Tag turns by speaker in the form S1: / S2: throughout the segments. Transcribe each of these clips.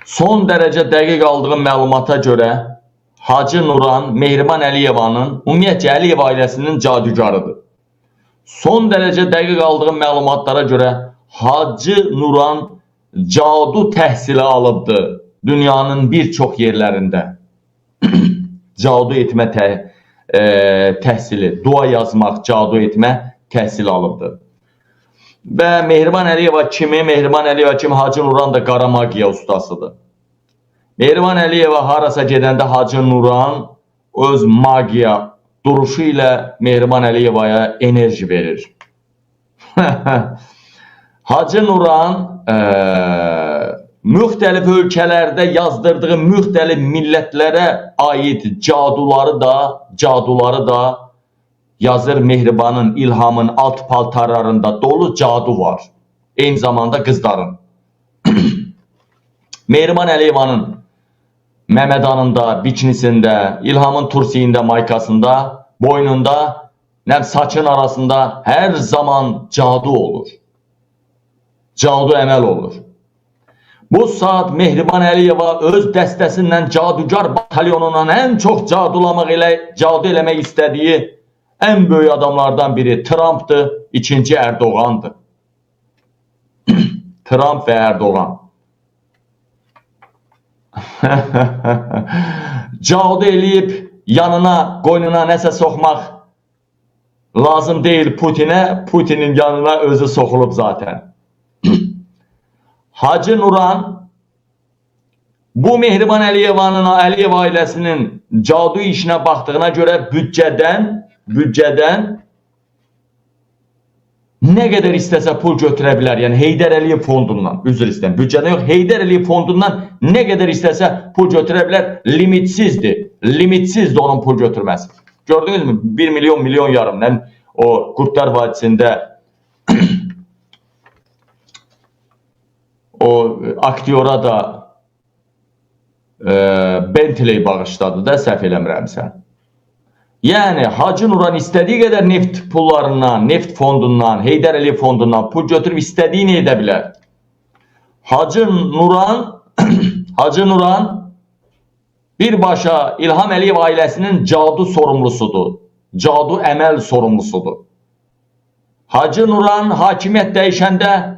S1: Son dərəcə dəqiq aldığım məlumata görə Hacı Nuran Mehriban Əliyevanın, ümumiyyətcə Əliyev ailəsinin cadugarıdır. Son dərəcə dəqiq aldığım məlumatlara görə Hacı Nuran cadu təhsili alıbdır dünyanın bir çox yerlərində. Cadu etmə təhsili, dua yazmaq, cadu etmə təhsili alıbdır. Və Mehriban Əliyeva kimi Hacı Nuran da qara magiya ustasıdır. Mehriban Əliyeva harasa gedəndə Hacı Nuran öz magiya duruşu ilə Mehriban Əliyevaya enerji verir. Hacı Nuran müxtəlif ölkələrdə yazdırdığı müxtəlif millətlərə aid caduları da yazır. Mehribanın, İlhamın alt paltarlarında dolu cadu var. Eyni zamanda qızların. Mehriban Əliyevanın məmədanında, bikinisində, İlhamın tursiyində, maykasında, boynunda, saçın arasında hər zaman cadu olur. Cadu əməl olur. Bu saat Mehriban Əliyeva öz dəstəsindən cadugar batalyonundan ən çox cadu eləmək istədiyi ən böyük adamlardan biri Trump'dır, ikinci Erdoğan'dır. Trump və Erdoğan. Cadu eləyib yanına, qoynuna nəsə soxmaq lazım deyil Putinə, Putinin yanına özü soxulub zaten. Hacı Nuran bu Mehriban Əliyevanın, Əliyev ailəsinin cadu işinə baxdığına görə büdcədən nə qədər istəsə pul götürə bilər. Yəni Heydər Əliyev fondundan, üzr istəyirəm, büdcədən yox, Heydər Əliyev fondundan nə qədər istəsə pul götürə bilər. Limitsizdir. Limitsizdir onun pul götürməsi. Gördünüz mü? 1 milyon yarım. O Qurtlar Vadisində o aktyora da Bentley bağışladı da, səhv eləmirəmsə. Yəni Hacı Nuran istədiyi qədər neft pullarından, neft fondundan, Heydər Əliyev fondundan pul götürüb istədiyini edə bilər. Hacı Nuran birbaşa İlham Əliyev ailəsinin cadu sorumlusudur. Cadu əməl sorumlusudur. Hacı Nuran hakimiyyət dəyişəndə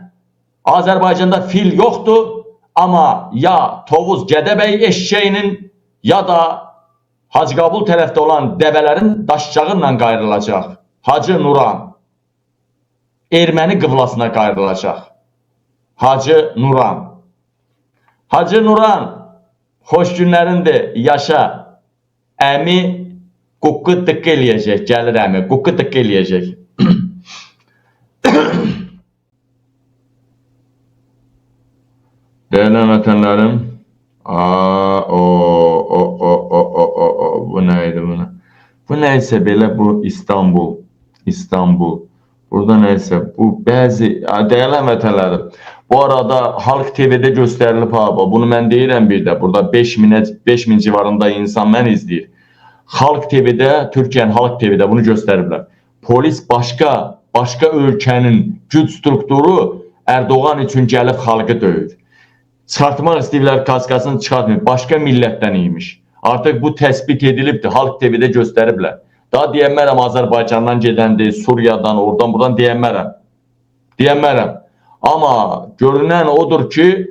S1: Azərbaycanda fil yoxdur, amma ya Tovuz Gədəbəy eşşəyinin ya da Hacı Qabul tərəfdə olan dəvələrin daşcağınla qayrılacaq. Hacı Nuran erməni qıblasına qayrılacaq. Hacı Nuran. Hacı Nuran xoş günlərindir, yaşa. Əmi quqqı tıqqı eləyəcək, gəlir əmi, quqqı tıqqı eləyəcək. Değerli vətənlərim, bu neydi buna? Bu neyse belə, bu İstanbul. Burada neyse, bu bəzi, değerli vətənlərim, bu arada Halk TV'de göstərilib, bunu mən deyirəm bir də, burada 5000 civarında insan mən izləyir. Halk TV'de, Türkiye'nin Halk TV'de bunu göstəriblər. Polis başqa ölkənin güc strukturu Erdoğan üçün gəlib xalqı döyür. Çıxartmaq istəyirlər, kaskasını çıxartmıyor. Başqa millətdən imiş. Artıq bu təsbit edilibdir. Halk TV'de göstəriblər. Daha deyənmərəm Azərbaycandan gedəndir, Suriyadan, oradan, buradan deyənmərəm. Amma görünən odur ki,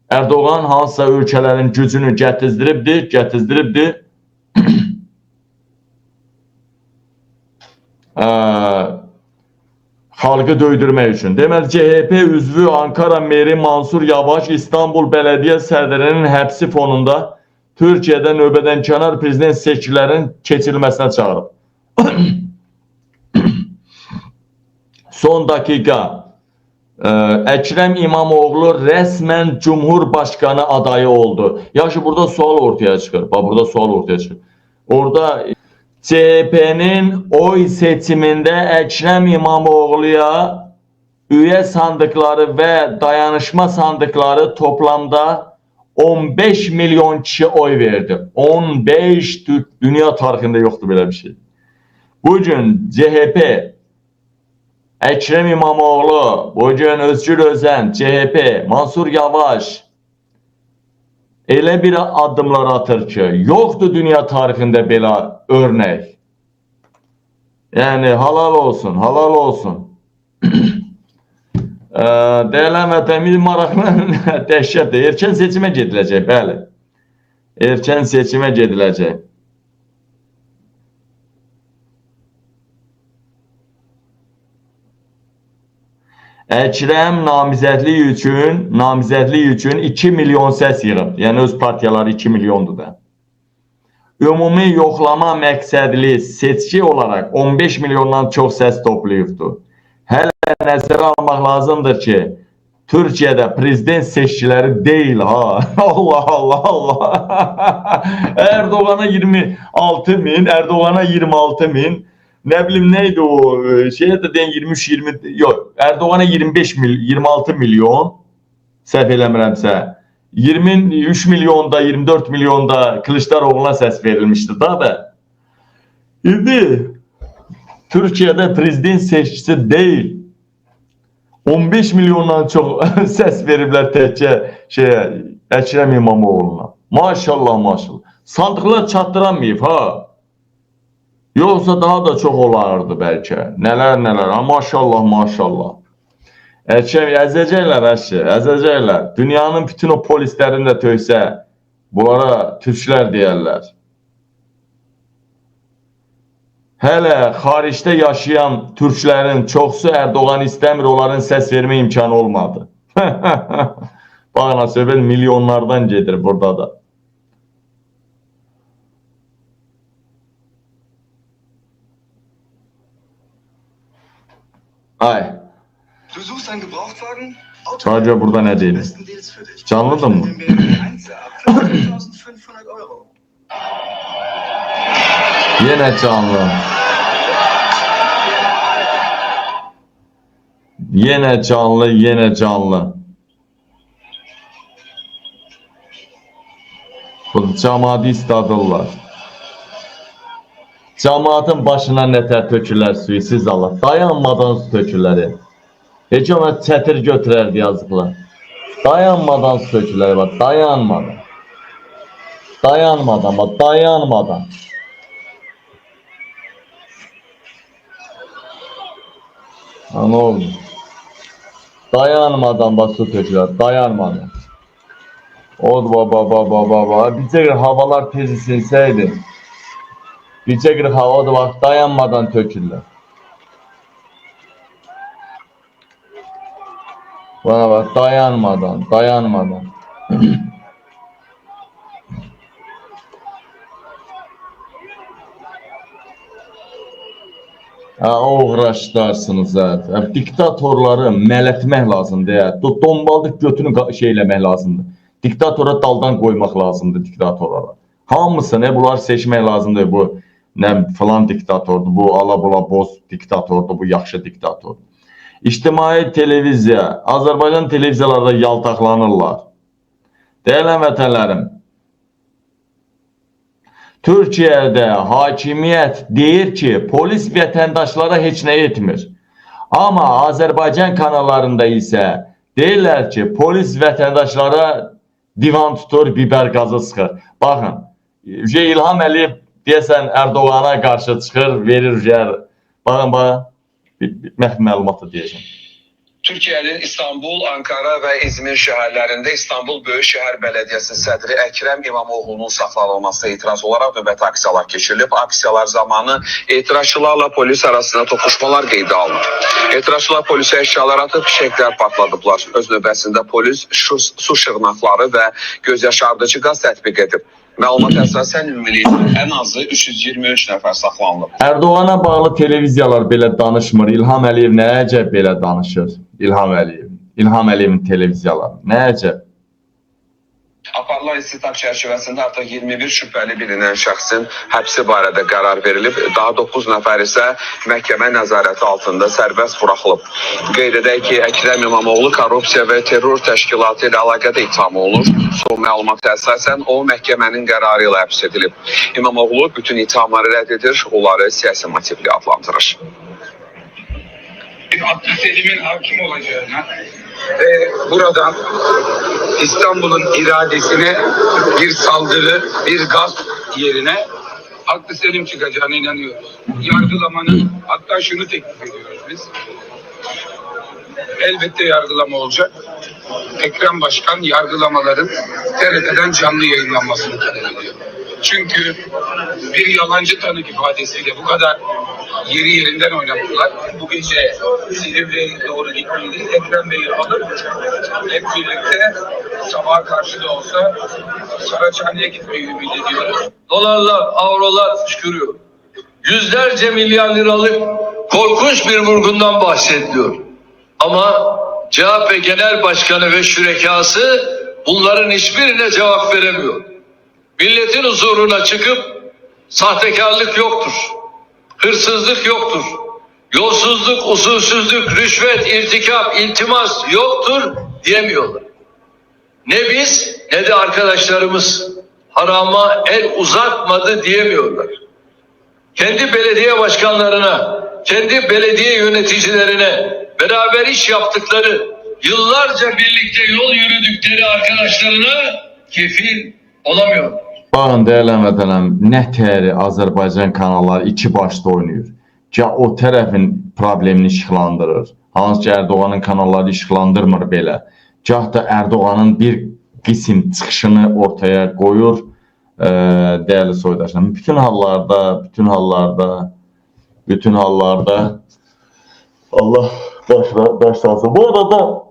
S1: Erdoğan hansısa ölkələrin gücünü gətizdiribdir. Xalqı döydürmək üçün. Deməli, CHP üzvü Ankara meri Mansur Yavaş İstanbul Bələdiyyə sədrinin həbsi fonunda Türkiyədə növbədənkənar prezident seçkilərinin keçirilməsinə çağırıb. Son dakika. Əkrəm İmamoğlu rəsmən Cumhurbaşkanı adayı oldu. Yaxşı, burada sual ortaya çıxır. Orada CHP'nin oy seçimində Əkrəm İmamoğlu'ya üye sandıkları və dayanışma sandıkları toplamda 15 milyon kişi oy verdi. 15, dünya tarixində yoxdur belə bir şey. Bugün CHP, Əkrəm İmamoğlu, bugün Özgür Özen, CHP, Mansur Yavaş, elə bir addımlar atır ki, yoxdur dünya tarixində belə örnek. Yəni halal olsun, halal olsun. Değerli vətənimiz maraqlı dəhşətdir. Erkən seçimə gediləcək, bəli. Erkən seçimə gediləcək. Əkrəm namizədlik üçün 2 milyon səs yığıb. Yəni öz partiyaları 2 milyondur da. Ümumi yoxlama məqsədli seçki olaraq 15 milyondan çox səs toplayıbdır. Hələ nəzərə almaq lazımdır ki, Türkiyədə prezident seçkiləri deyil ha. Allah Allah Allah. Erdoğan'a 26 min, Erdoğan'a 26 min. Ne bileyim neydi o şeye de den 23-20 yok Erdoğan'a 26 milyon səhv eləmirəmsə 23 milyonda 24 milyonda Kılıçdaroğlu'na ses verilmişti da da. İndi Türkiye'de prezident seçkisi değil 15 milyondan çok ses veriblər təkcə Əkrəm İmamoğlu'na. Maşallah maşallah. Sandıqlar çatdıramayıb ha. Yoksa daha da çok olardı belki. Neler neler. Ha, maşallah maşallah. Əzəcəklər əşi. Əzəcəklər. Dünyanın bütün o polislərini də töysə bunlara Türklər deyərlər. Hələ xaricdə yaşayan Türklərin çoxsu Erdoğan istəmir, onların səs vermə imkanı olmadı. Bağına söhbət milyonlardan gedir burada da. Ay. Sadece burada ne değil? Canlı da mı? Yine canlı. Yine canlı, yine canlı. Bu cemaati istadırlar. Cemaatin başına nətər tökürlər suyu, siz Allah. Dayanmadan su tökürlər. Heç ona çətir götürərdi yazıqlar. Dayanmadan su tökürlər, bak, dayanmadan. Dayanmadan, bak, dayanmadan. Ha, ne oldu? Dayanmadan bak su tökürlər, dayanmadan. Oldu baba. Bizə havalar tez isinsəydi. Bizə hava da bak, dayanmadan tökürlər. Bana bak, dayanmadan. Uğraşdarsınız zaten. Diktatorları mələtmək lazımdır ya. Dombaldıq götünü şey eləmək lazımdır. Diktatora daldan koymaq lazımdır diktatorlara. Hamısı ne bunlar seçmək lazımdır bu. Ne falan diktatordur, bu ala-bula boz diktatordur, bu yaxşı diktatordur. İctimai televiziya, Azərbaycan televiziyalarda yaltaqlanırlar. Değerli vətənlərim, Türkiyədə hakimiyyət deyir ki, polis vətəndaşlara heç nə etmir. Amma Azərbaycan kanallarında isə deyirlər ki, polis vətəndaşlara divan tutur, biber gazı sıxır. Baxın, İlham Əliyev deyəsən Erdoğana qarşı çıxır, verir yer. Baxın, məlumatı deyəcəm.
S2: Türkiye'nin İstanbul, Ankara ve İzmir şehirlerinde İstanbul Büyükşehir Belediyesi sədri Ekrem İmamoğlu'nun saxlanılmasına itiraz olarak növbəti aksiyalar keçirilib. Aksiyalar zamanı etirazçılarla polis arasında toqquşmalar qeydə alınır. Etirazçılar polisə əşyalar atıb, fişəklər patladıblar. Öz növbəsində polis su şırnaqları və göz yaşardıcı qaz tətbiq edib. Məlumat əsasən ümumilikdə ən azı 323 nəfər saxlanılıb.
S1: Erdoğana bağlı televiziyalar belə danışmır. İlham Əliyev nə əcəb belə danışır? İlham Əliyevin televiziyaları. Nə əcəb?
S2: Aparılan istintaq çərçivəsində artıq 21 şübhəli bilinən şəxsin həbsi barədə qərar verilib. Daha 9 nəfər isə məhkəmə nəzarəti altında sərbəst buraxılıb. Qeyd edək ki, Ekrem İmamoğlu korrupsiya və terror təşkilatı ilə əlaqədə ittiham olunur. Son məlumata əsasən o məhkəmənin qərarı ilə həbs edilib. İmamoğlu bütün ittihamları rədd edir, onları siyasi motivli adlandırır.
S3: Bir Abdülselim'in hakim olacağına Ve buradan İstanbul'un iradesine bir saldırı, bir gasp yerine haklı selim çıkacağına inanıyoruz. Yargılamanın, hatta şunu teklif ediyoruz biz. Elbette yargılama olacak. Ekrem Başkan yargılamaların TRT'den canlı yayınlanmasını talep ediyor. Çünkü bir yalancı tanık ifadesiyle bu kadar yeri yerinden oynattılar. Bu gece Silivri'ye doğru gitmeliyiz. Ekrem Bey'i alıp hep birlikte sabaha karşı da olsa Saraçhane'ye gitmeyi ümit ediyoruz.
S4: Dolarlar, avrolar fışkırıyor. Yüzlerce milyar liralık korkunç bir vurgundan bahsediliyor. Ama CHP Genel Başkanı ve şürekası bunların hiçbirine cevap veremiyor. Milletin huzuruna çıkıp sahtekarlık yoktur, hırsızlık yoktur, yolsuzluk, usulsüzlük, rüşvet, irtikap, iltimas yoktur diyemiyorlar. Ne biz ne de arkadaşlarımız harama el uzatmadı diyemiyorlar. Kendi belediye başkanlarına, kendi belediye yöneticilerine beraber iş yaptıkları, yıllarca birlikte yol yürüdükleri arkadaşlarına kefil olamıyorlar.
S1: Baxın değerli vətənəm, nə təri Azərbaycan kanalları iki başda oynayır. Gah o tərəfin problemini işıqlandırır. Hansı ki Erdoğan'ın kanalları işıqlandırmır belə. Gah da Erdoğan'ın bir qism çıxışını ortaya koyur. Değerli soydaşlarım, bütün hallarda Allah başlasın.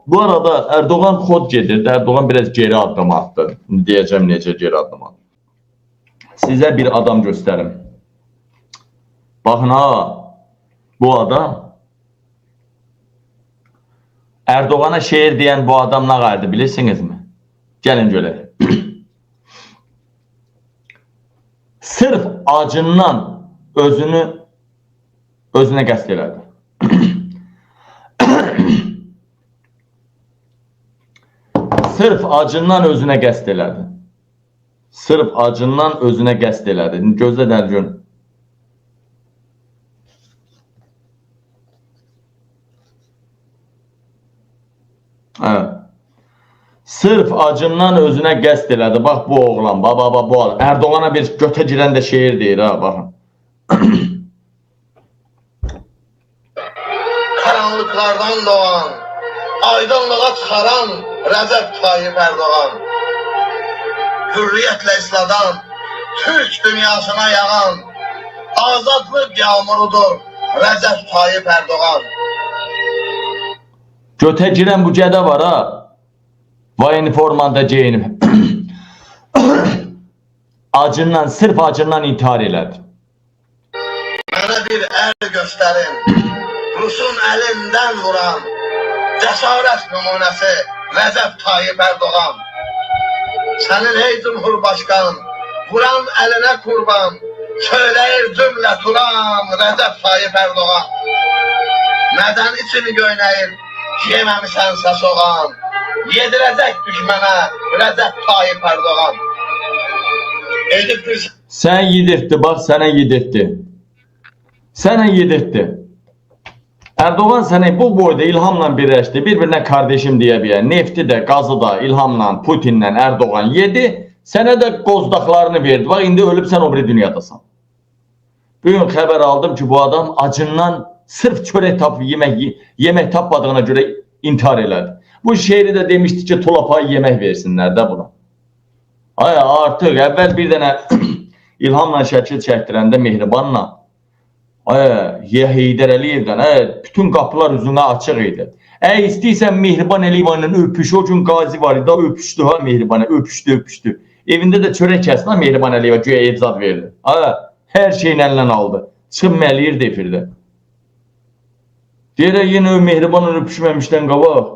S1: Bu arada Erdoğan xod gedir. Erdoğan biraz geri addım attı. Diyeceğim necə geri addım attı. Size bir adam gösterim. Bakın ha, bu adam Erdoğan'a şehir diyen bu adam ne vardı bilirsiniz mi? Gelin görelim. Sırf acından özüne qəsd elədi. Sırf acından özüne qəsd elədi. Sırf acından özüne qəsd elədi. Gözlə dərgün. Evet. Sırf acından özüne qəsd elədi. Bax bu oğlan, baba bu adam. Erdoğan'a bir götə girən də şehir deyir ha, baxın.
S5: Karanlıklardan doğan, aydınlığa çıkaran Recep Tayyip Erdoğan. Hürriyetle ısladan, Türk dünyasına yağan, azadlık yağmurudur Recep Tayyip Erdoğan.
S1: Götə girən bu gədə var ha. Vay üniformanda geyinib. Acından, sırf acından intihar elədi.
S5: Bana bir el gösterin, Rus'un elinden vuran, cesaret numunesi Recep Tayyip Erdoğan. Senin ey Cumhurbaşkanın, Kur'an eline kurban, söyleyir cümle Turan Recep Tayyip Erdoğan. Neden içini göyneyir, yememişsense soğan, yedirecek düşmene Recep Tayyip Erdoğan. Edip bir...
S1: Sen yedirtti, bak sana yedirtti. Sana yedirtti. Erdoğan seni bu boyda İlhamla birləşdi. Birbirine kardeşim diye bir nefti de, gazı da İlhamla, Putinle Erdoğan yedi. Sana da qozdaqlarını verdi. Bak indi ölüb sen o bir dünyadasan. Bugün haber aldım ki bu adam acından sırf çörek tapıp yemek tapmadığına göre intihar elədi. Bu şehri de demişti ki tulapayı yemek versinler de buna. Ay artık evvel bir tane İlhamla şəkil çəkdirəndə Mehribanla Heydər Əliyevdən bütün qapılar üzünə açıq idi. İstəyirsən Mehriban Əliyevanla öpüş, o gün qazi var idi, öpüşdü ha Mehribana, öpüşdü. Evində də çörək kəsdi Mehriban Əliyeva, güya ecad verdi. Hər şeyin əlindən aldı. Çıxıb məliyir defirdi. Deyirək yenə Mehribanla öpüşməmişdən qabaq,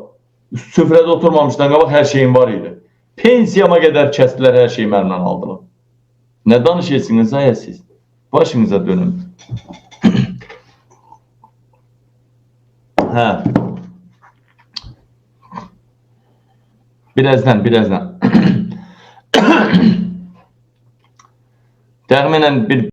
S1: süfrədə oturmamışdan qabaq hər şeyin var idi. Pensiyama qədər kəsdilər, hər şeyi məndən aldılar. Nə danışırsınız siz? Başınıza dönün. Hə. Birazdan. Təxminən bir